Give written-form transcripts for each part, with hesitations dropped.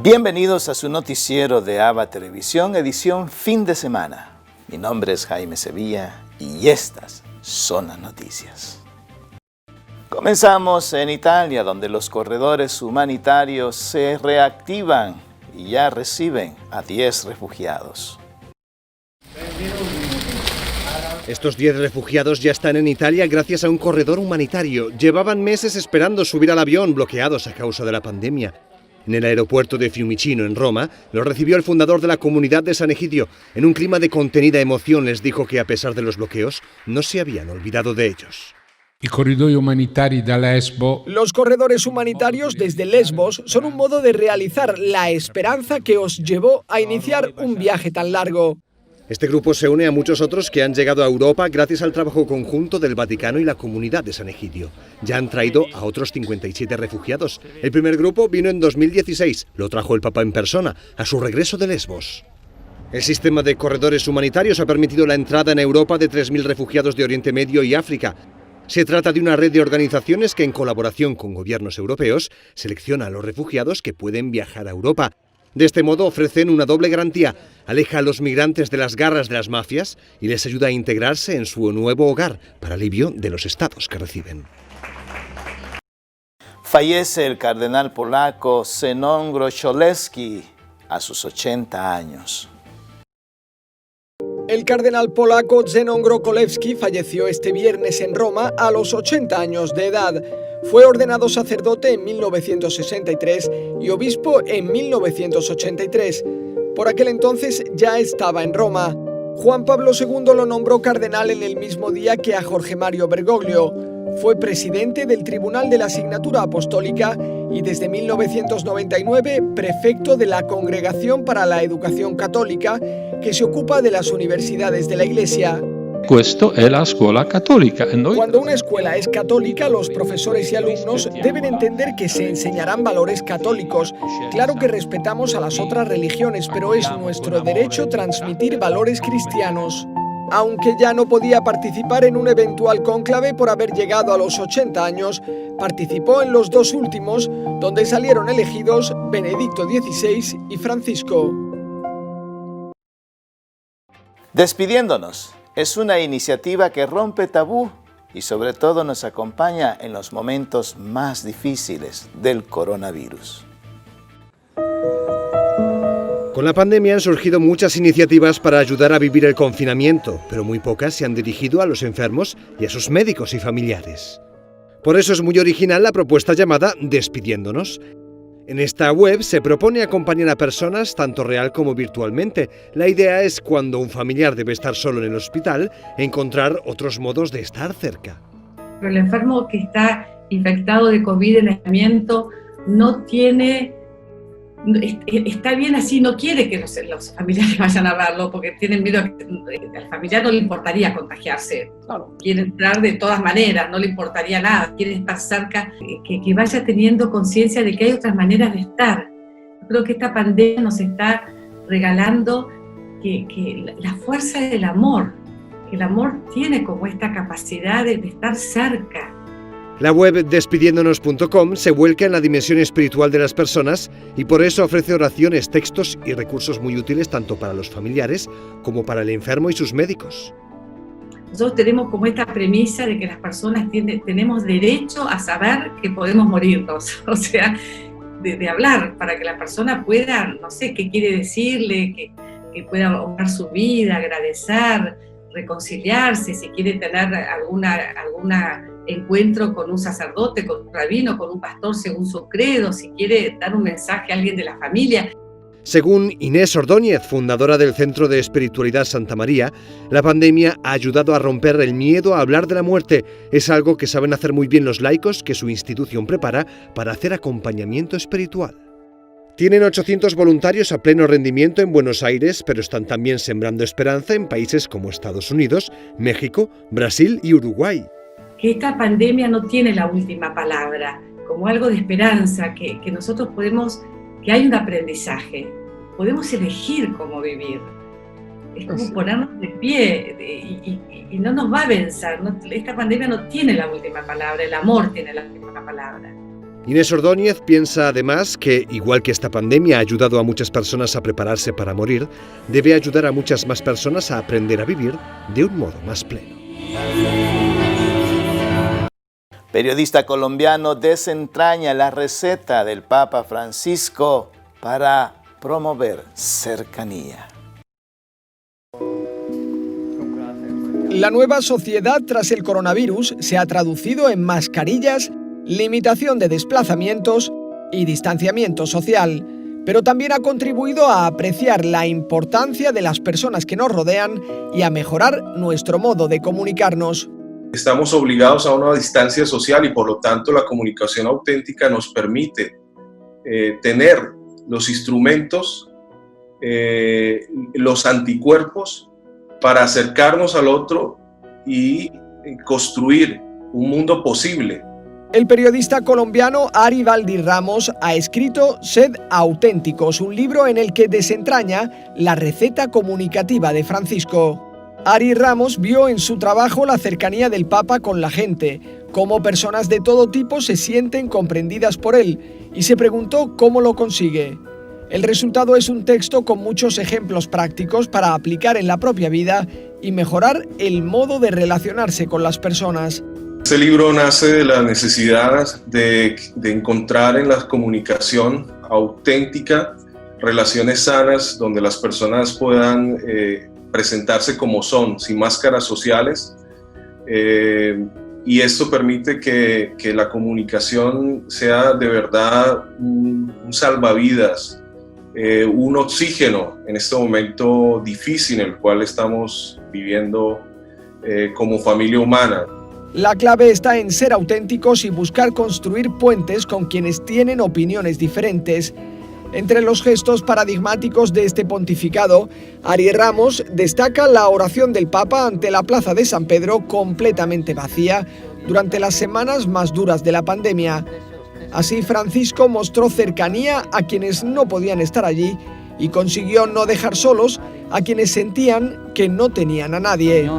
Bienvenidos a su noticiero de ABA Televisión, edición fin de semana. Mi nombre es Jaime Sevilla y estas son las noticias. Comenzamos en Italia, donde los corredores humanitarios se reactivan y ya reciben a 10 refugiados. Estos 10 refugiados ya están en Italia gracias a un corredor humanitario. Llevaban meses esperando subir al avión, bloqueados a causa de la pandemia. En el aeropuerto de Fiumicino, en Roma, los recibió el fundador de la comunidad de San Egidio. En un clima de contenida emoción les dijo que a pesar de los bloqueos, no se habían olvidado de ellos. Los corredores humanitarios desde Lesbos son un modo de realizar la esperanza que os llevó a iniciar un viaje tan largo. Este grupo se une a muchos otros que han llegado a Europa gracias al trabajo conjunto del Vaticano y la comunidad de San Egidio. Ya han traído a otros 57 refugiados. El primer grupo vino en 2016, lo trajo el Papa en persona, a su regreso de Lesbos. El sistema de corredores humanitarios ha permitido la entrada en Europa de 3.000 refugiados de Oriente Medio y África. Se trata de una red de organizaciones que, en colaboración con gobiernos europeos, selecciona a los refugiados que pueden viajar a Europa. De este modo ofrecen una doble garantía, aleja a los migrantes de las garras de las mafias y les ayuda a integrarse en su nuevo hogar, para alivio de los estados que reciben. Fallece el cardenal polaco Zenon Grocholewski a sus 80 años. El cardenal polaco Zenon Grocholewski falleció este viernes en Roma a los 80 años de edad. Fue ordenado sacerdote en 1963 y obispo en 1983. Por aquel entonces ya estaba en Roma. Juan Pablo II lo nombró cardenal en el mismo día que a Jorge Mario Bergoglio. Fue presidente del Tribunal de la Asignatura Apostólica y desde 1999 prefecto de la Congregación para la Educación Católica, que se ocupa de las universidades de la Iglesia. Questa è la scuola cattolica. Cuando una escuela es católica, los profesores y alumnos deben entender que se enseñarán valores católicos. Claro que respetamos a las otras religiones, pero es nuestro derecho transmitir valores cristianos. Aunque ya no podía participar en un eventual cónclave por haber llegado a los 80 años, participó en los dos últimos, donde salieron elegidos Benedicto XVI y Francisco. Despidiéndonos. Es una iniciativa que rompe tabú y sobre todo nos acompaña en los momentos más difíciles del coronavirus. Con la pandemia han surgido muchas iniciativas para ayudar a vivir el confinamiento, pero muy pocas se han dirigido a los enfermos y a sus médicos y familiares. Por eso es muy original la propuesta llamada Despidiéndonos. En esta web se propone acompañar a personas tanto real como virtualmente. La idea es, cuando un familiar debe estar solo en el hospital, encontrar otros modos de estar cerca. Pero el enfermo que está infectado de COVID en aislamiento está bien así, no quiere que los familiares vayan a verlo porque tienen miedo a que al familiar no le importaría contagiarse. Claro. Quiere entrar de todas maneras, no le importaría nada, quiere estar cerca, que vaya teniendo conciencia de que hay otras maneras de estar. Yo creo que esta pandemia nos está regalando que la fuerza del amor, que el amor tiene como esta capacidad de estar cerca. La web despidiéndonos.com se vuelca en la dimensión espiritual de las personas y por eso ofrece oraciones, textos y recursos muy útiles tanto para los familiares como para el enfermo y sus médicos. Nosotros tenemos como esta premisa de que las personas tenemos derecho a saber que podemos morirnos, o sea, de hablar para que la persona pueda, no sé, qué quiere decirle, que pueda honrar su vida, agradecer, reconciliarse, si quiere tener alguna encuentro con un sacerdote, con un rabino, con un pastor según su credo, si quiere dar un mensaje a alguien de la familia. Según Inés Ordóñez, fundadora del Centro de Espiritualidad Santa María, la pandemia ha ayudado a romper el miedo a hablar de la muerte. Es algo que saben hacer muy bien los laicos que su institución prepara para hacer acompañamiento espiritual. Tienen 800 voluntarios a pleno rendimiento en Buenos Aires, pero están también sembrando esperanza en países como Estados Unidos, México, Brasil y Uruguay. Que esta pandemia no tiene la última palabra, como algo de esperanza, que nosotros podemos, que hay un aprendizaje, podemos elegir cómo vivir. Es como ponernos de pie y no nos va a vencer. Esta pandemia no tiene la última palabra, el amor tiene la última palabra. Inés Ordóñez piensa además que, igual que esta pandemia ha ayudado a muchas personas a prepararse para morir, debe ayudar a muchas más personas a aprender a vivir de un modo más pleno. Periodista colombiano desentraña la receta del Papa Francisco para promover cercanía. La nueva sociedad tras el coronavirus se ha traducido en mascarillas, limitación de desplazamientos y distanciamiento social, pero también ha contribuido a apreciar la importancia de las personas que nos rodean y a mejorar nuestro modo de comunicarnos. Estamos obligados a una distancia social y por lo tanto la comunicación auténtica nos permite tener los instrumentos, los anticuerpos para acercarnos al otro y construir un mundo posible. El periodista colombiano Ari Valdirramos ha escrito Sed auténticos, un libro en el que desentraña la receta comunicativa de Francisco. Ari Ramos vio en su trabajo la cercanía del Papa con la gente, cómo personas de todo tipo se sienten comprendidas por él, y se preguntó cómo lo consigue. El resultado es un texto con muchos ejemplos prácticos para aplicar en la propia vida y mejorar el modo de relacionarse con las personas. Este libro nace de la necesidad de encontrar en la comunicación auténtica relaciones sanas donde las personas puedan presentarse como son, sin máscaras sociales, y esto permite que la comunicación sea de verdad un salvavidas, un oxígeno en este momento difícil en el cual estamos viviendo como familia humana. La clave está en ser auténticos y buscar construir puentes con quienes tienen opiniones diferentes. Entre los gestos paradigmáticos de este pontificado, Ari Ramos destaca la oración del Papa ante la plaza de San Pedro completamente vacía durante las semanas más duras de la pandemia. Así, Francisco mostró cercanía a quienes no podían estar allí y consiguió no dejar solos a quienes sentían que no tenían a nadie.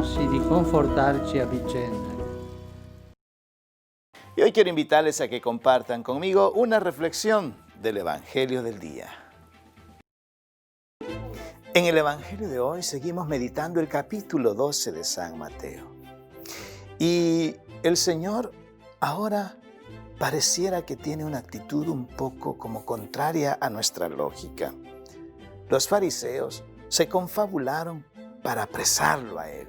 Y hoy quiero invitarles a que compartan conmigo una reflexión del Evangelio del día. En el Evangelio de hoy seguimos meditando el capítulo 12 de San Mateo. Y el Señor ahora pareciera que tiene una actitud un poco como contraria a nuestra lógica. Los fariseos se confabularon para apresarlo a Él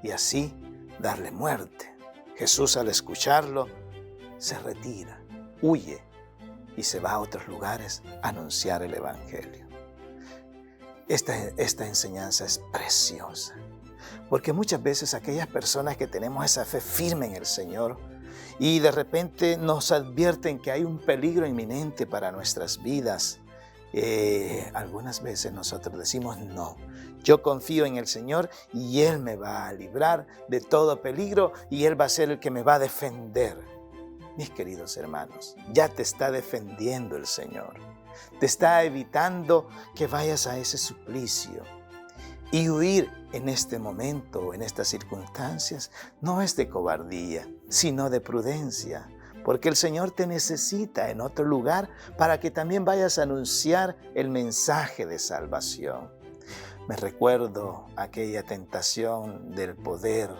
y así darle muerte. Jesús, al escucharlo, se retira, huye y se va a otros lugares a anunciar el Evangelio. Esta enseñanza es preciosa, porque muchas veces aquellas personas que tenemos esa fe firme en el Señor y de repente nos advierten que hay un peligro inminente para nuestras vidas, algunas veces nosotros decimos no. Yo confío en el Señor y Él me va a librar de todo peligro y Él va a ser el que me va a defender. Mis queridos hermanos, ya te está defendiendo el Señor. Te está evitando que vayas a ese suplicio. Y huir en este momento, en estas circunstancias, no es de cobardía, sino de prudencia. Porque el Señor te necesita en otro lugar para que también vayas a anunciar el mensaje de salvación. Me recuerdo aquella tentación del poder,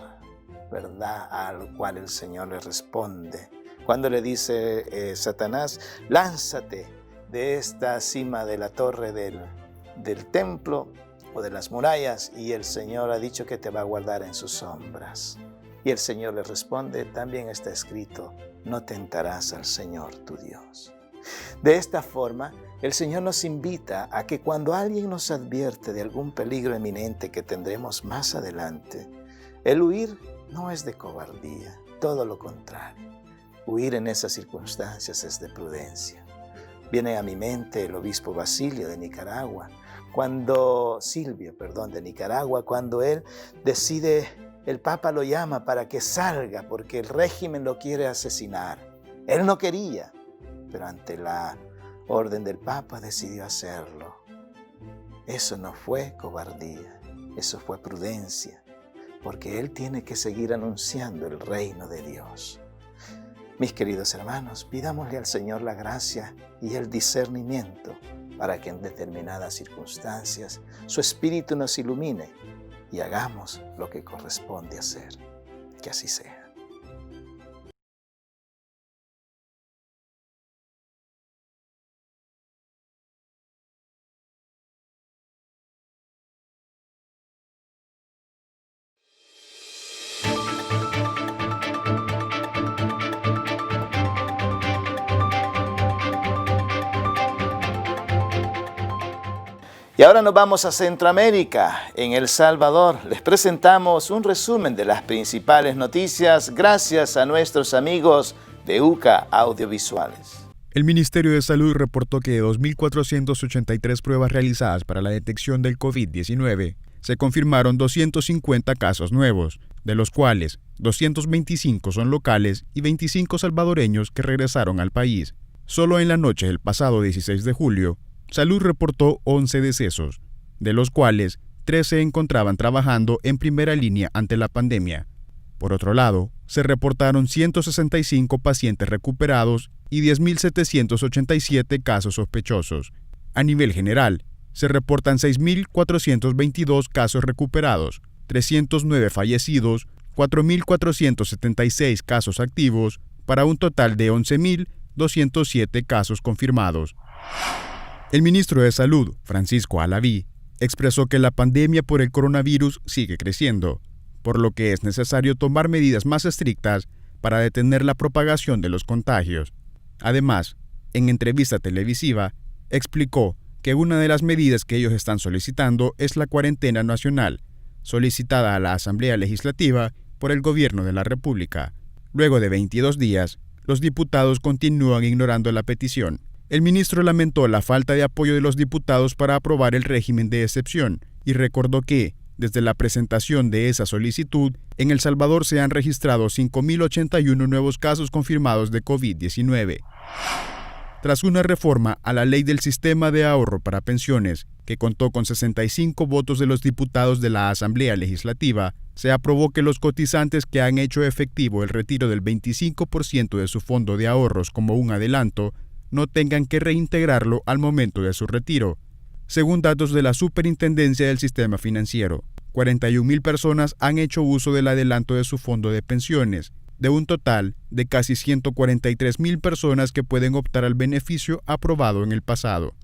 ¿verdad?, al cual el Señor le responde. Cuando le dice Satanás, lánzate de esta cima de la torre del templo o de las murallas, y el Señor ha dicho que te va a guardar en sus sombras. Y el Señor le responde, también está escrito, no tentarás al Señor tu Dios. De esta forma, el Señor nos invita a que cuando alguien nos advierte de algún peligro eminente que tendremos más adelante, el huir no es de cobardía, todo lo contrario. Huir en esas circunstancias es de prudencia. Viene a mi mente el obispo Silvio de Nicaragua, cuando él decide, el Papa lo llama para que salga porque el régimen lo quiere asesinar. Él no quería, pero ante la orden del Papa decidió hacerlo. Eso no fue cobardía, eso fue prudencia, porque él tiene que seguir anunciando el reino de Dios. Mis queridos hermanos, pidámosle al Señor la gracia y el discernimiento para que en determinadas circunstancias su Espíritu nos ilumine y hagamos lo que corresponde hacer. Que así sea. Y ahora nos vamos a Centroamérica, en El Salvador. Les presentamos un resumen de las principales noticias gracias a nuestros amigos de UCA Audiovisuales. El Ministerio de Salud reportó que de 2.483 pruebas realizadas para la detección del COVID-19, se confirmaron 250 casos nuevos, de los cuales 225 son locales y 25 salvadoreños que regresaron al país. Solo en la noche del pasado 16 de julio, Salud reportó 11 decesos, de los cuales 3 se encontraban trabajando en primera línea ante la pandemia. Por otro lado, se reportaron 165 pacientes recuperados y 10.787 casos sospechosos. A nivel general, se reportan 6.422 casos recuperados, 309 fallecidos, 4.476 casos activos, para un total de 11.207 casos confirmados. El ministro de Salud, Francisco Alaví, expresó que la pandemia por el coronavirus sigue creciendo, por lo que es necesario tomar medidas más estrictas para detener la propagación de los contagios. Además, en entrevista televisiva, explicó que una de las medidas que ellos están solicitando es la cuarentena nacional, solicitada a la Asamblea Legislativa por el Gobierno de la República. Luego de 22 días, los diputados continúan ignorando la petición. El ministro lamentó la falta de apoyo de los diputados para aprobar el régimen de excepción y recordó que, desde la presentación de esa solicitud, en El Salvador se han registrado 5.081 nuevos casos confirmados de COVID-19. Tras una reforma a la ley del sistema de ahorro para pensiones, que contó con 65 votos de los diputados de la Asamblea Legislativa, se aprobó que los cotizantes que han hecho efectivo el retiro del 25% de su fondo de ahorros como un adelanto, no tengan que reintegrarlo al momento de su retiro. Según datos de la Superintendencia del Sistema Financiero, 41.000 personas han hecho uso del adelanto de su fondo de pensiones, de un total de casi 143.000 personas que pueden optar al beneficio aprobado en el pasado.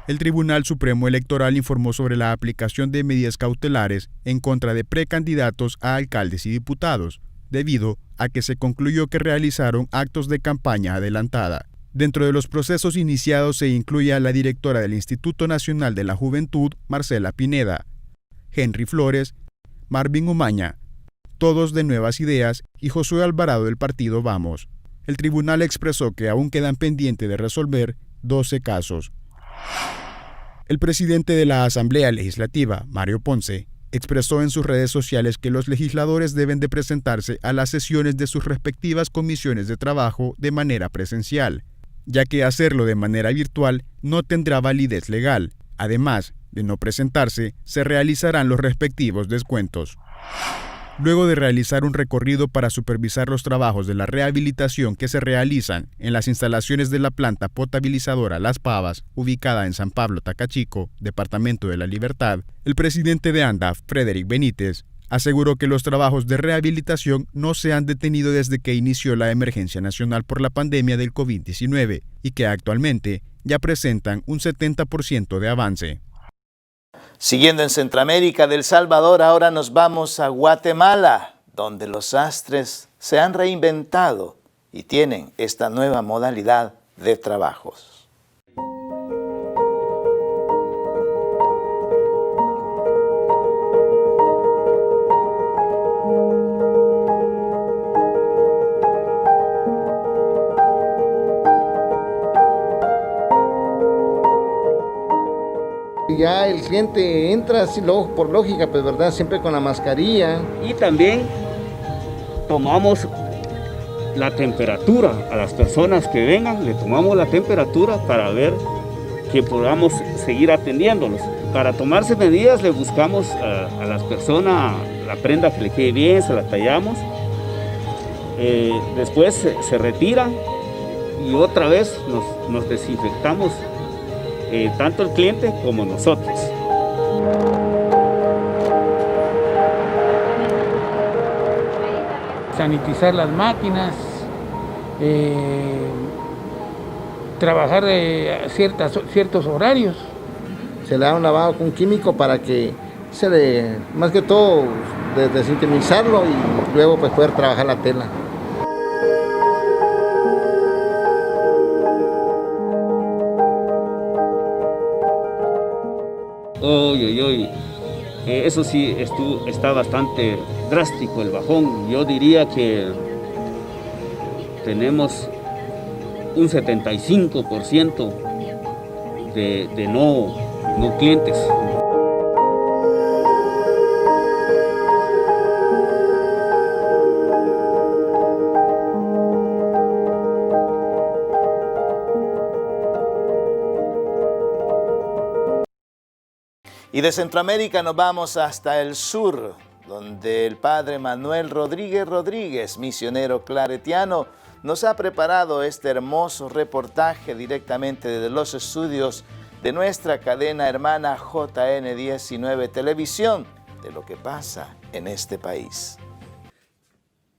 El Tribunal Supremo Electoral informó sobre la aplicación de medidas cautelares en contra de precandidatos a alcaldes y diputados, debido a que se concluyó que realizaron actos de campaña adelantada. Dentro de los procesos iniciados se incluye a la directora del Instituto Nacional de la Juventud, Marcela Pineda, Henry Flores, Marvin Umaña, todos de Nuevas Ideas, y Josué Alvarado del partido Vamos. El tribunal expresó que aún quedan pendientes de resolver 12 casos. El presidente de la Asamblea Legislativa, Mario Ponce, expresó en sus redes sociales que los legisladores deben de presentarse a las sesiones de sus respectivas comisiones de trabajo de manera presencial, ya que hacerlo de manera virtual no tendrá validez legal. Además de no presentarse, se realizarán los respectivos descuentos. Luego de realizar un recorrido para supervisar los trabajos de la rehabilitación que se realizan en las instalaciones de la planta potabilizadora Las Pavas, ubicada en San Pablo, Tacachico, Departamento de la Libertad, el presidente de ANDAF, Frederick Benítez, aseguró que los trabajos de rehabilitación no se han detenido desde que inició la emergencia nacional por la pandemia del COVID-19 y que actualmente ya presentan un 70% de avance. Siguiendo en Centroamérica del Salvador, ahora nos vamos a Guatemala, donde los sastres se han reinventado y tienen esta nueva modalidad de trabajos. Ya el cliente entra así, por lógica, pues verdad, siempre con la mascarilla. Y también tomamos la temperatura a las personas que vengan, le tomamos la temperatura para ver que podamos seguir atendiéndolos. Para tomarse medidas le buscamos a las personas la prenda que le quede bien, se la tallamos Después se retira y otra vez nos desinfectamos, tanto el cliente como nosotros. Sanitizar las máquinas, trabajar ciertos horarios. Se le da un lavado con químico para que más que todo desintimizarlo y luego pues poder trabajar la tela. Eso sí, está bastante drástico el bajón. Yo diría que tenemos un 75% de no clientes. Y de Centroamérica nos vamos hasta el sur, donde el padre Manuel Rodríguez Rodríguez, misionero claretiano, nos ha preparado este hermoso reportaje directamente desde los estudios de nuestra cadena hermana JN19 Televisión, de lo que pasa en este país.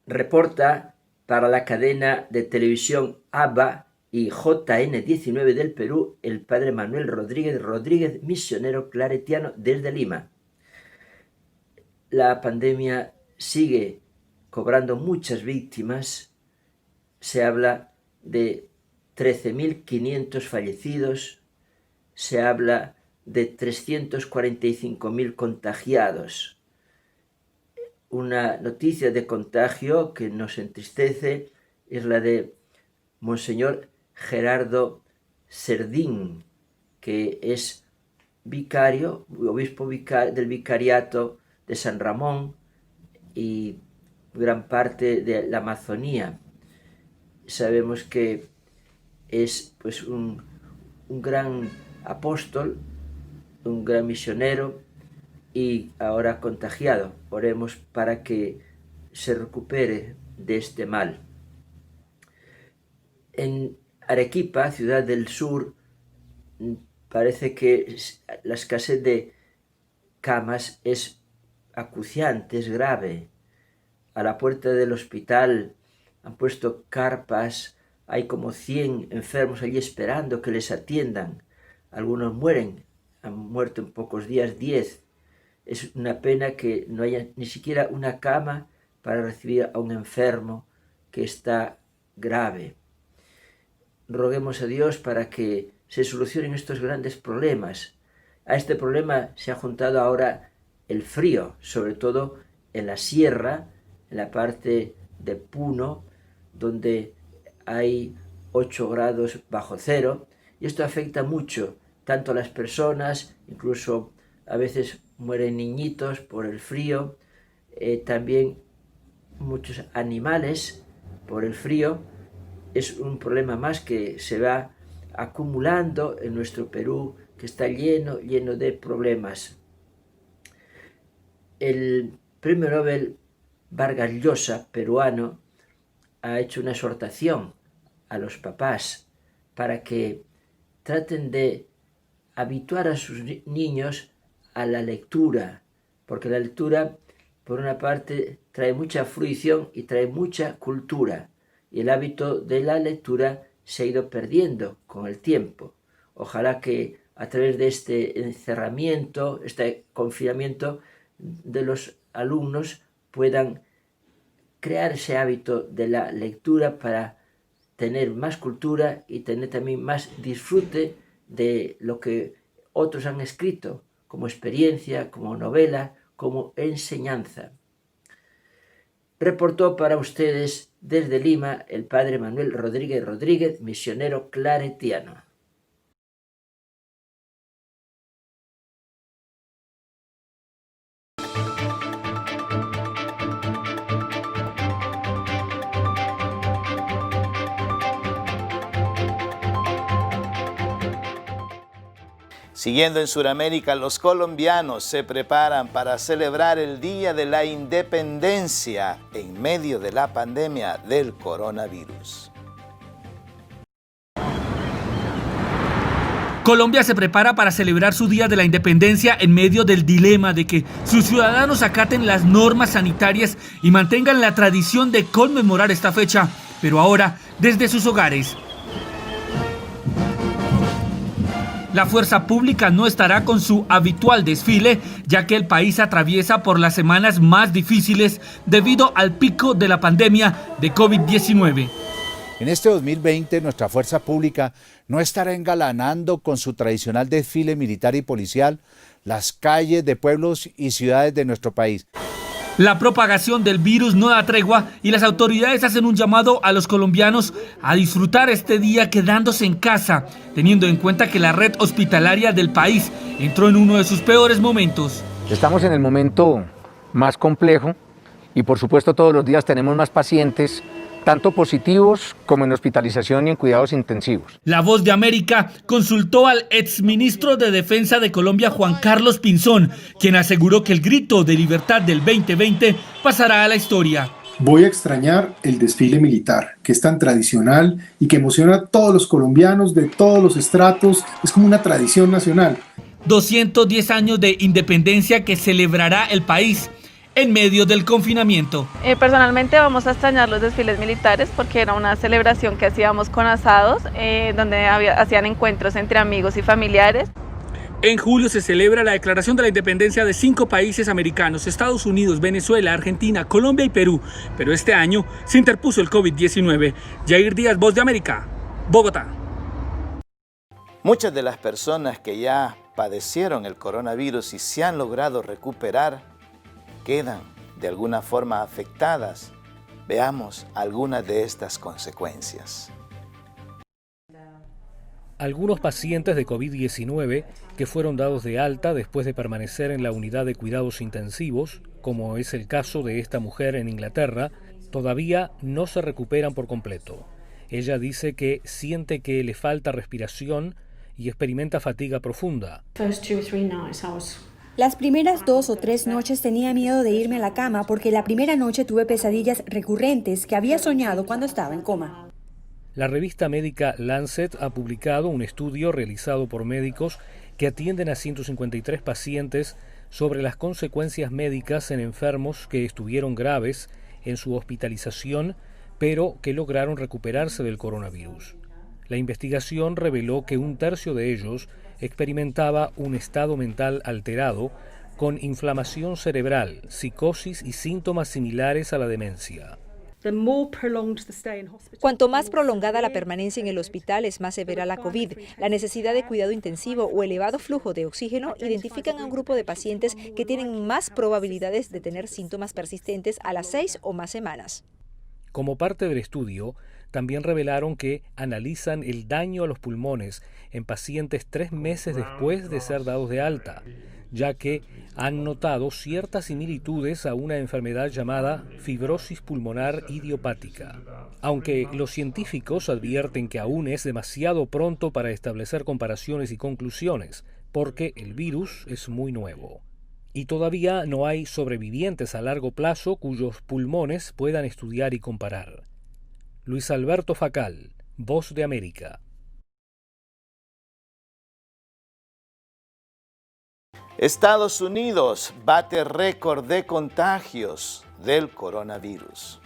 Reporta para la cadena de televisión ABA y JN19 del Perú, el padre Manuel Rodríguez Rodríguez, misionero claretiano desde Lima. La pandemia sigue cobrando muchas víctimas. Se habla de 13.500 fallecidos, se habla de 345.000 contagiados. Una noticia de contagio que nos entristece es la de Monseñor Gerardo Serdín, que es vicario, obispo del vicariato de San Ramón y gran parte de la Amazonía. Sabemos que es pues un gran apóstol, un gran misionero y ahora contagiado. Oremos para que se recupere de este mal. En Arequipa, ciudad del sur, parece que la escasez de camas es acuciante, es grave. A la puerta del hospital han puesto carpas, hay como 100 enfermos allí esperando que les atiendan. Algunos mueren, han muerto en pocos días 10. Es una pena que no haya ni siquiera una cama para recibir a un enfermo que está grave. Roguemos a Dios para que se solucionen estos grandes problemas. A este problema se ha juntado ahora el frío, sobre todo en la sierra, en la parte de Puno, donde hay 8 grados bajo cero, y esto afecta mucho, tanto a las personas, incluso a veces mueren niñitos por el frío, también muchos animales por el frío. Es un problema más que se va acumulando en nuestro Perú, que está lleno de problemas. El premio Nobel Vargas Llosa, peruano, ha hecho una exhortación a los papás para que traten de habituar a sus niños a la lectura, porque la lectura, por una parte, trae mucha fruición y trae mucha cultura, y el hábito de la lectura se ha ido perdiendo con el tiempo. Ojalá que a través de este encerramiento, este confinamiento de los alumnos, puedan crear ese hábito de la lectura para tener más cultura y tener también más disfrute de lo que otros han escrito, como experiencia, como novela, como enseñanza. Reportó para ustedes desde Lima el padre Manuel Rodríguez Rodríguez, misionero claretiano. Siguiendo en Sudamérica, los colombianos se preparan para celebrar el Día de la Independencia en medio de la pandemia del coronavirus. Colombia se prepara para celebrar su Día de la Independencia en medio del dilema de que sus ciudadanos acaten las normas sanitarias y mantengan la tradición de conmemorar esta fecha, pero ahora desde sus hogares. La fuerza pública no estará con su habitual desfile, ya que el país atraviesa por las semanas más difíciles debido al pico de la pandemia de COVID-19. En este 2020, nuestra fuerza pública no estará engalanando con su tradicional desfile militar y policial las calles de pueblos y ciudades de nuestro país. La propagación del virus no da tregua y las autoridades hacen un llamado a los colombianos a disfrutar este día quedándose en casa, teniendo en cuenta que la red hospitalaria del país entró en uno de sus peores momentos. Estamos en el momento más complejo y por supuesto todos los días tenemos más pacientes, tanto positivos como en hospitalización y en cuidados intensivos. La Voz de América consultó al exministro de Defensa de Colombia, Juan Carlos Pinzón, quien aseguró que el grito de libertad del 2020 pasará a la historia. Voy a extrañar el desfile militar, que es tan tradicional y que emociona a todos los colombianos de todos los estratos, es como una tradición nacional. 210 años de independencia que celebrará el país en medio del confinamiento. Personalmente vamos a extrañar los desfiles militares porque era una celebración que hacíamos con asados, donde hacían encuentros entre amigos y familiares. En julio se celebra la declaración de la independencia de 5 países americanos: Estados Unidos, Venezuela, Argentina, Colombia y Perú. Pero este año se interpuso el COVID-19. Yair Díaz, Voz de América, Bogotá. Muchas de las personas que ya padecieron el coronavirus y se han logrado recuperar quedan de alguna forma afectadas. Veamos algunas de estas consecuencias. Algunos pacientes de COVID-19 que fueron dados de alta después de permanecer en la unidad de cuidados intensivos, como es el caso de esta mujer en Inglaterra, todavía no se recuperan por completo. Ella dice que siente que le falta respiración y experimenta fatiga profunda. Las primeras 2 o 3 noches tenía miedo de irme a la cama porque la primera noche tuve pesadillas recurrentes que había soñado cuando estaba en coma. La revista médica Lancet ha publicado un estudio realizado por médicos que atienden a 153 pacientes sobre las consecuencias médicas en enfermos que estuvieron graves en su hospitalización, pero que lograron recuperarse del coronavirus. La investigación reveló que 1/3 de ellos experimentaba un estado mental alterado, con inflamación cerebral, psicosis y síntomas similares a la demencia. Cuanto más prolongada la permanencia en el hospital es más severa la COVID. La necesidad de cuidado intensivo o elevado flujo de oxígeno identifican a un grupo de pacientes que tienen más probabilidades de tener síntomas persistentes a las 6 o más semanas. Como parte del estudio, también revelaron que analizan el daño a los pulmones en pacientes 3 meses después de ser dados de alta, ya que han notado ciertas similitudes a una enfermedad llamada fibrosis pulmonar idiopática. Aunque los científicos advierten que aún es demasiado pronto para establecer comparaciones y conclusiones, porque el virus es muy nuevo. Y todavía no hay sobrevivientes a largo plazo cuyos pulmones puedan estudiar y comparar. Luis Alberto Facal, Voz de América. Estados Unidos bate récord de contagios del coronavirus.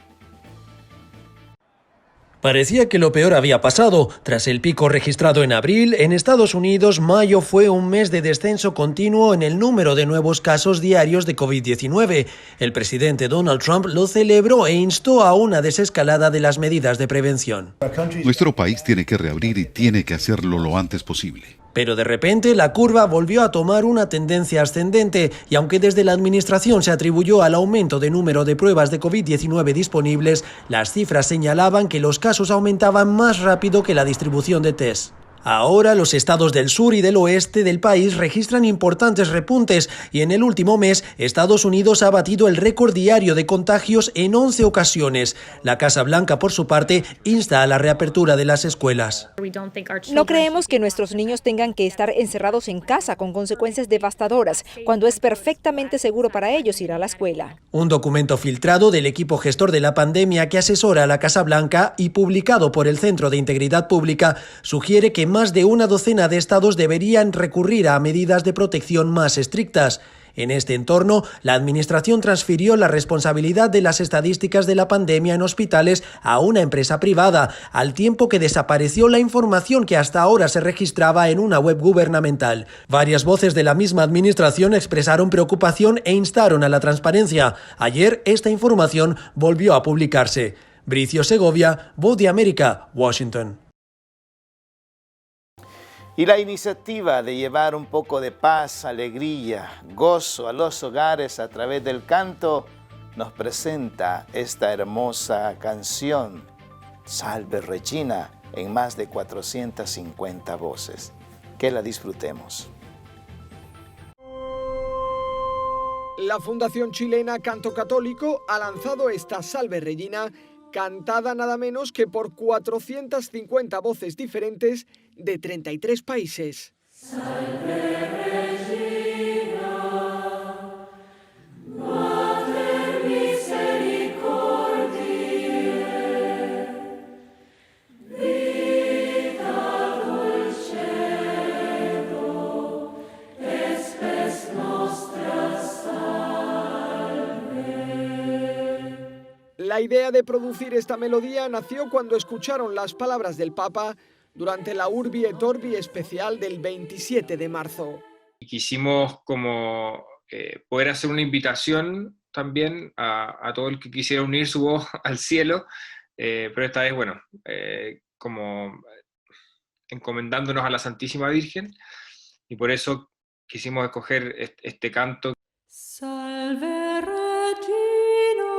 Parecía que lo peor había pasado. Tras el pico registrado en abril, en Estados Unidos, mayo fue un mes de descenso continuo en el número de nuevos casos diarios de COVID-19. El presidente Donald Trump lo celebró e instó a una desescalada de las medidas de prevención. Nuestro país tiene que reabrir y tiene que hacerlo lo antes posible. Pero de repente la curva volvió a tomar una tendencia ascendente y aunque desde la administración se atribuyó al aumento de número de pruebas de COVID-19 disponibles, las cifras señalaban que los casos aumentaban más rápido que la distribución de test. Ahora los estados del sur y del oeste del país registran importantes repuntes y en el último mes Estados Unidos ha batido el récord diario de contagios en 11 ocasiones. La Casa Blanca, por su parte, insta a la reapertura de las escuelas. No creemos que nuestros niños tengan que estar encerrados en casa con consecuencias devastadoras, cuando es perfectamente seguro para ellos ir a la escuela. Un documento filtrado del equipo gestor de la pandemia que asesora a la Casa Blanca y publicado por el Centro de Integridad Pública sugiere que más de una docena de estados deberían recurrir a medidas de protección más estrictas. En este entorno, la Administración transfirió la responsabilidad de las estadísticas de la pandemia en hospitales a una empresa privada, al tiempo que desapareció la información que hasta ahora se registraba en una web gubernamental. Varias voces de la misma Administración expresaron preocupación e instaron a la transparencia. Ayer, esta información volvió a publicarse. Bricio Segovia, Voz de América, Washington. Y la iniciativa de llevar un poco de paz, alegría, gozo a los hogares a través del canto nos presenta esta hermosa canción, Salve Regina, en más de 450 voces. Que la disfrutemos. La Fundación Chilena Canto Católico ha lanzado esta Salve Regina, cantada nada menos que por 450 voces diferentes de 33 países. Salve Regina, Mater Misericordiae, vita dulcedo, espes nostra salve. La idea de producir esta melodía nació cuando escucharon las palabras del Papa durante la Urbi et Orbi especial del 27 de marzo. Quisimos como poder hacer una invitación también a todo el que quisiera unir su voz al cielo, pero esta vez, bueno, como encomendándonos a la Santísima Virgen, y por eso quisimos escoger este canto. Salve Regina.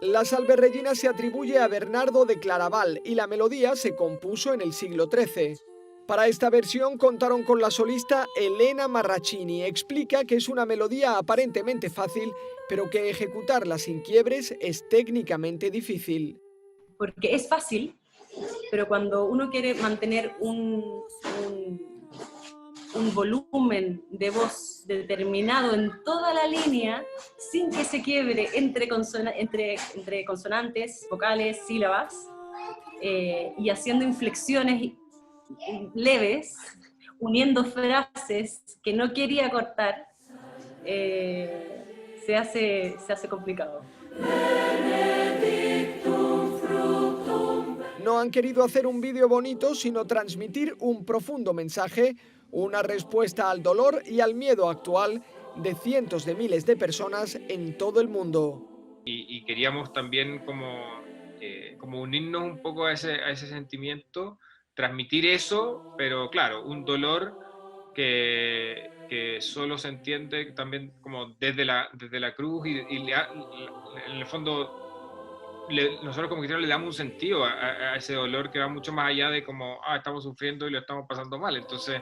La Salve Regina se atribuye a Bernardo de Claraval y la melodía se compuso en el siglo XIII. Para esta versión contaron con la solista Elena Marraccini. Explica que es una melodía aparentemente fácil, pero que ejecutarla sin quiebres es técnicamente difícil. Porque es fácil, pero cuando uno quiere mantener un volumen de voz determinado en toda la línea, sin que se quiebre entre consonantes, vocales, sílabas, y haciendo inflexiones leves, uniendo frases que no quería cortar, se hace complicado. No han querido hacer un vídeo bonito, sino transmitir un profundo mensaje, una respuesta al dolor y al miedo actual de cientos de miles de personas en todo el mundo. Y queríamos también como unirnos un poco a ese sentimiento, transmitir eso, pero claro, un dolor que solo se entiende también como desde la cruz y en el fondo nosotros como cristianos le damos un sentido a ese dolor que va mucho más allá de como estamos sufriendo y lo estamos pasando mal. Entonces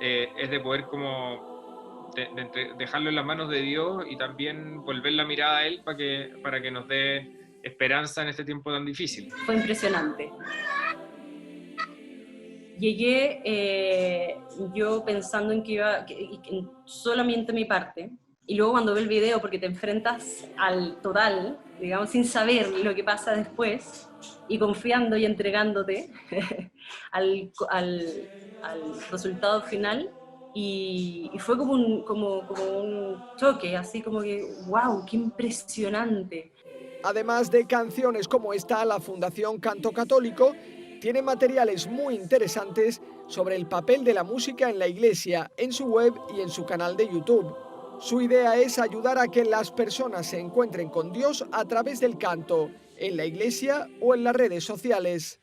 es de poder como dejarlo en las manos de Dios y también volver la mirada a Él para que nos dé esperanza en este tiempo tan difícil. Fue impresionante. Llegué yo pensando en que solamente mi parte, y luego cuando ve el video, porque te enfrentas al total, digamos, sin saber lo que pasa después, y confiando y entregándote al resultado final, y fue como un choque, así como que, wow, qué impresionante. Además de canciones como esta, la Fundación Canto Católico tiene materiales muy interesantes sobre el papel de la música en la Iglesia, en su web y en su canal de YouTube. Su idea es ayudar a que las personas se encuentren con Dios a través del canto, en la Iglesia o en las redes sociales.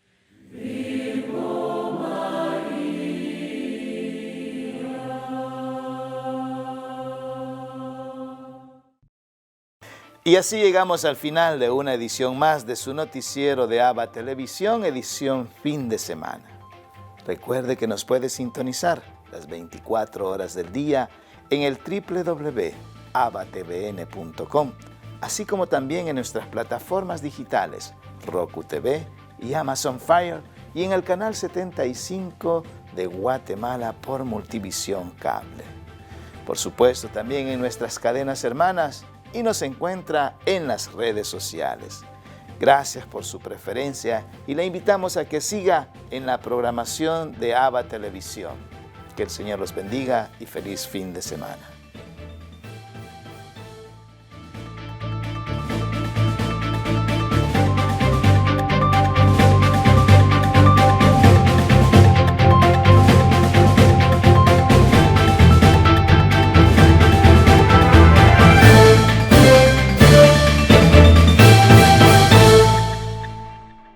Y así llegamos al final de una edición más de su noticiero de ABA Televisión, edición fin de semana. Recuerde que nos puede sintonizar las 24 horas del día en el www.abatvn.com, así como también en nuestras plataformas digitales Roku TV y Amazon Fire, y en el canal 75 de Guatemala por Multivisión Cable. Por supuesto, también en nuestras cadenas hermanas, y nos encuentra en las redes sociales. Gracias por su preferencia y le invitamos a que siga en la programación de ABA Televisión. Que el Señor los bendiga y feliz fin de semana.